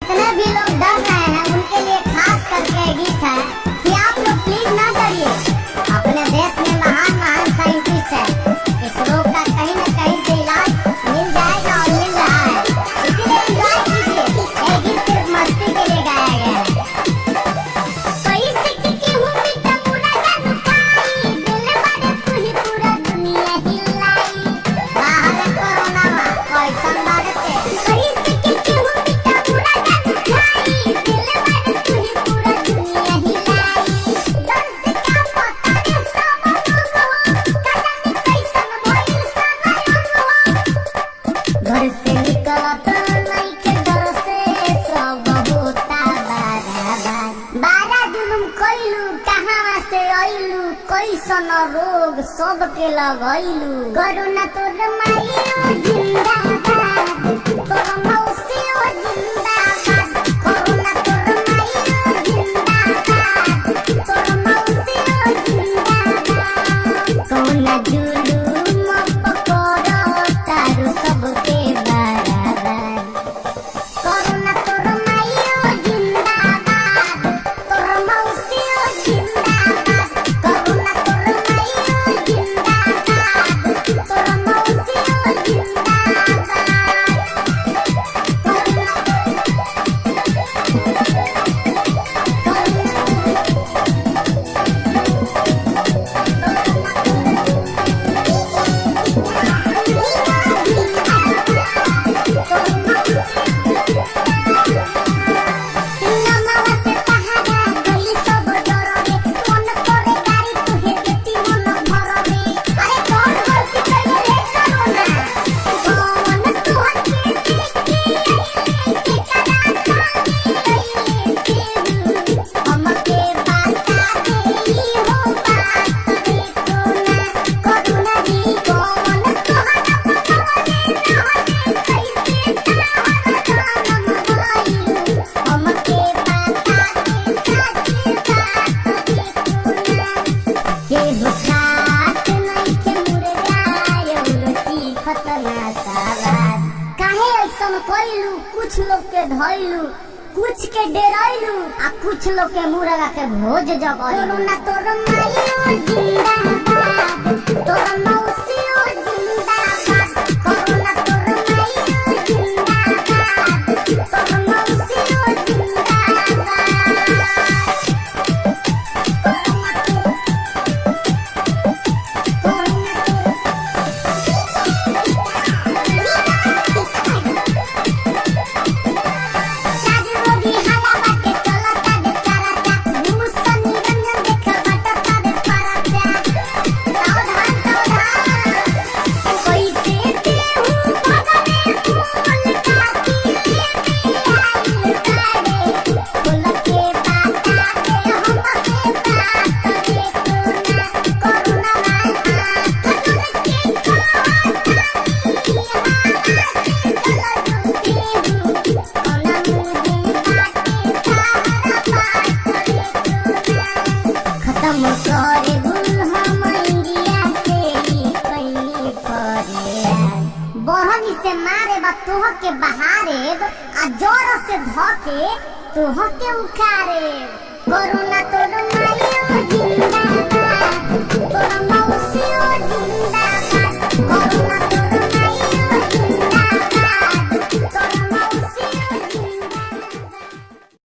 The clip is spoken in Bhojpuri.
जितने भी लोग डर रहे हैं उनके लिए खास करके गीत है कि आप लोग प्लीज ना डरिए। अपने देश में महान महान साइंटिस्ट है, इस रोग का कहीं न कहीं से इलाज मिल जाएगा और मिल रहा है, इसीलिए एंजॉय कीजिए। ये गीत सिर्फ मस्ती के लिए गाया गया है। घर से निकलत नइखे डर से सब होता बारा जुलुम कइलू, कहाँ से अइलू, कैसन रोग सबके लगइलू। कोरोना तोर माइयो जिंदाबाद, तोर मौसियो जिंदाबाद। कोरोना तोर माइयो जिंदाबाद, तोर मौसियो जिंदाबाद। कोरोना जुलुम पकड़ो तारू सबके बराबर। कोरोना तोर माइयो जिंदाबाद, तोर मौसियो जिंदाबाद। कोरोना तोर माइयो जिंदाबाद, तोर मौसियो जिंदाबाद। कुछ लोग के धइलू, कुछ के डेराइलू, आ कुछ लोग के मुर्गा के भोज जगइलू। कोरोना तोर माइयो जिंदाबाद, तोर मौसियो जिंदाबाद। कोरोना तोर माइयो जिंदाबाद, तोर मौसियो जिंदाबाद। बहनी से मारे बा तोह के बहारे, आ जोर से धके तोह के उखारे। कोरोना तोर माइयो जिंदाबाद।